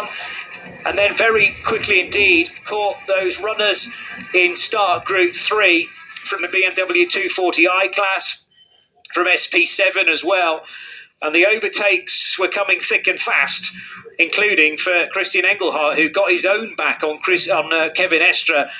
one, and then very quickly indeed caught those runners in start Group 3 from the BMW 240i class, from SP7 as well. And the overtakes were coming thick and fast, including for Christian Engelhardt, who got his own back on Kevin Estre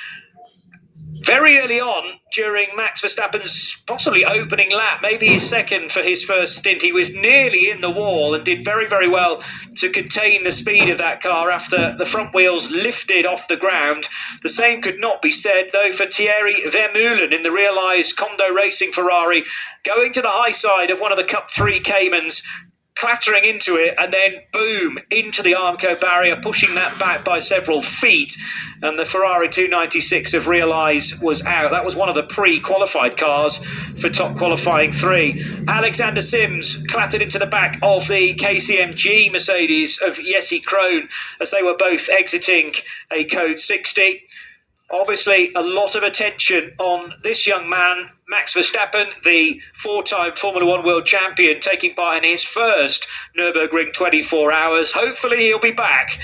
very early on during Max Verstappen's possibly opening lap, maybe his second for his first stint. He was nearly in the wall and did very, very well to contain the speed of that car after the front wheels lifted off the ground. The same could not be said, though, for Thierry Vermeulen in the realised Kondo Racing Ferrari, going to the high side of one of the Cup 3 Caymans, clattering into it, and then boom, into the Armco barrier, pushing that back by several feet. And the Ferrari 296 of Realize was out. That was one of the pre-qualified cars for top qualifying 3. Alexander Sims clattered into the back of the KCMG Mercedes of Jesse Krohn as they were both exiting a code 60. Obviously, a lot of attention on this young man, Max Verstappen, the 4-time Formula 1 world champion, taking part in his first Nürburgring 24 hours. Hopefully he'll be back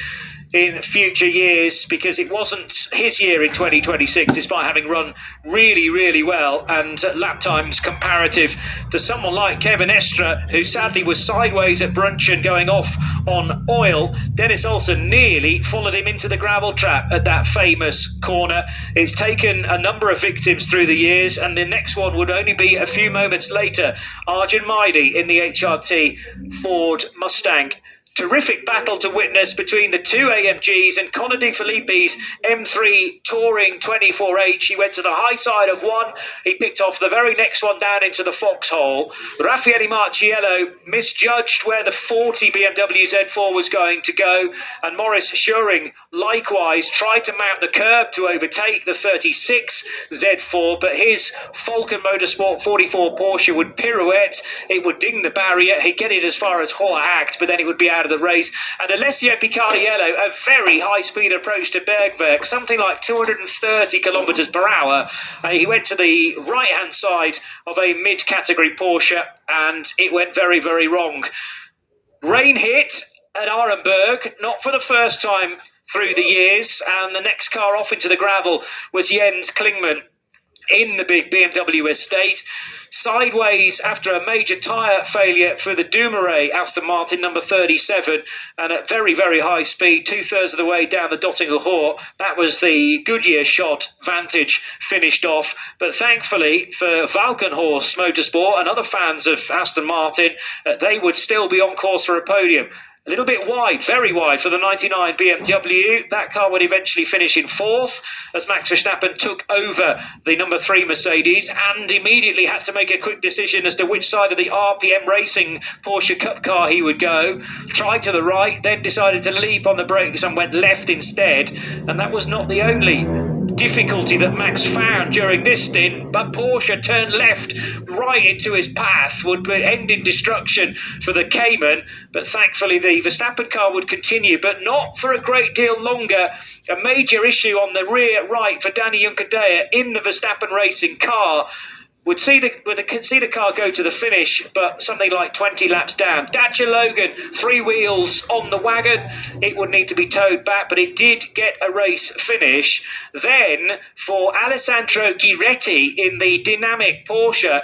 in future years, because it wasn't his year in 2026, despite having run really, really well, and lap times comparative to someone like Kevin Estre, who sadly was sideways at Brunchen going off on oil. Dennis Olsen nearly followed him into the gravel trap at that famous corner. It's taken a number of victims through the years, and the next one would only be a few moments later. Arjun Maidi in the HRT Ford Mustang. Terrific battle to witness between the two AMGs and Conor De Filippi's M3 Touring 24H. He went to the high side of one. He picked off the very next one down into the foxhole. Raffaele Marciello misjudged where the 40 BMW Z4 was going to go. And Maurice Schuring likewise tried to mount the curb to overtake the 36 Z4. But his Falcon Motorsport 44 Porsche would pirouette. It would ding the barrier. He'd get it as far as Hohe Acht, but then it would be out of the race. And Alessio Picariello, a very high-speed approach to Bergwerk, something like 230 kilometres per hour. He went to the right-hand side of a mid-category Porsche, and it went very, very wrong. Rain hit at Arenberg, not for the first time through the years, and the next car off into the gravel was Jens Klingmann in the big BMW estate. Sideways after a major tyre failure for the Dumoulin Aston Martin number 37, and at very, very high speed, 2/3 of the way down the Dottinger Hoor. That was the Goodyear shot Vantage finished off. But thankfully for Valkenhorst Motorsport and other fans of Aston Martin, they would still be on course for a podium. A little bit wide, very wide for the 99 BMW. That car would eventually finish in 4th as Max Verstappen took over the number 3 Mercedes and immediately had to make a quick decision as to which side of the RPM Racing Porsche Cup car he would go. Tried to the right, then decided to leap on the brakes and went left instead. And that was not the only difficulty that Max found during this stint, but Porsche turned left right into his path, would end in destruction for the Cayman. But thankfully the Verstappen car would continue, but not for a great deal longer. A major issue on the rear right for Danny Juncadella in the Verstappen Racing car. Would see the car go to the finish, but something like 20 laps down. Dacia Logan, 3 wheels on the wagon. It would need to be towed back, but it did get a race finish. Then, for Alessandro Giretti in the dynamic Porsche,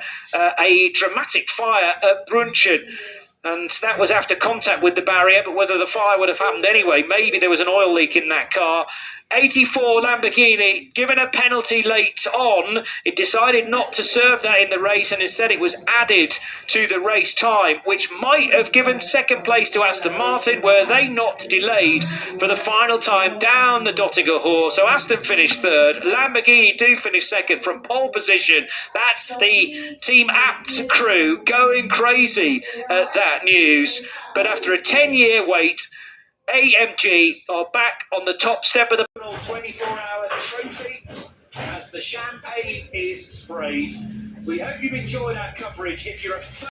a dramatic fire at Brunchen. And that was after contact with the barrier, but whether the fire would have happened anyway, maybe there was an oil leak in that car. 84 Lamborghini, given a penalty late on, it decided not to serve that in the race, and instead it was added to the race time, which might have given second place to Aston Martin, were they not delayed for the final time down the Dottinger Hoor. So Aston finished 3rd, Lamborghini do finish 2nd from pole position. That's the Team Apt crew going crazy at that news. But after a 10-year wait, AMG are back on the top step of the 24-hour trophy as the champagne is sprayed. We hope you've enjoyed our coverage. If you're a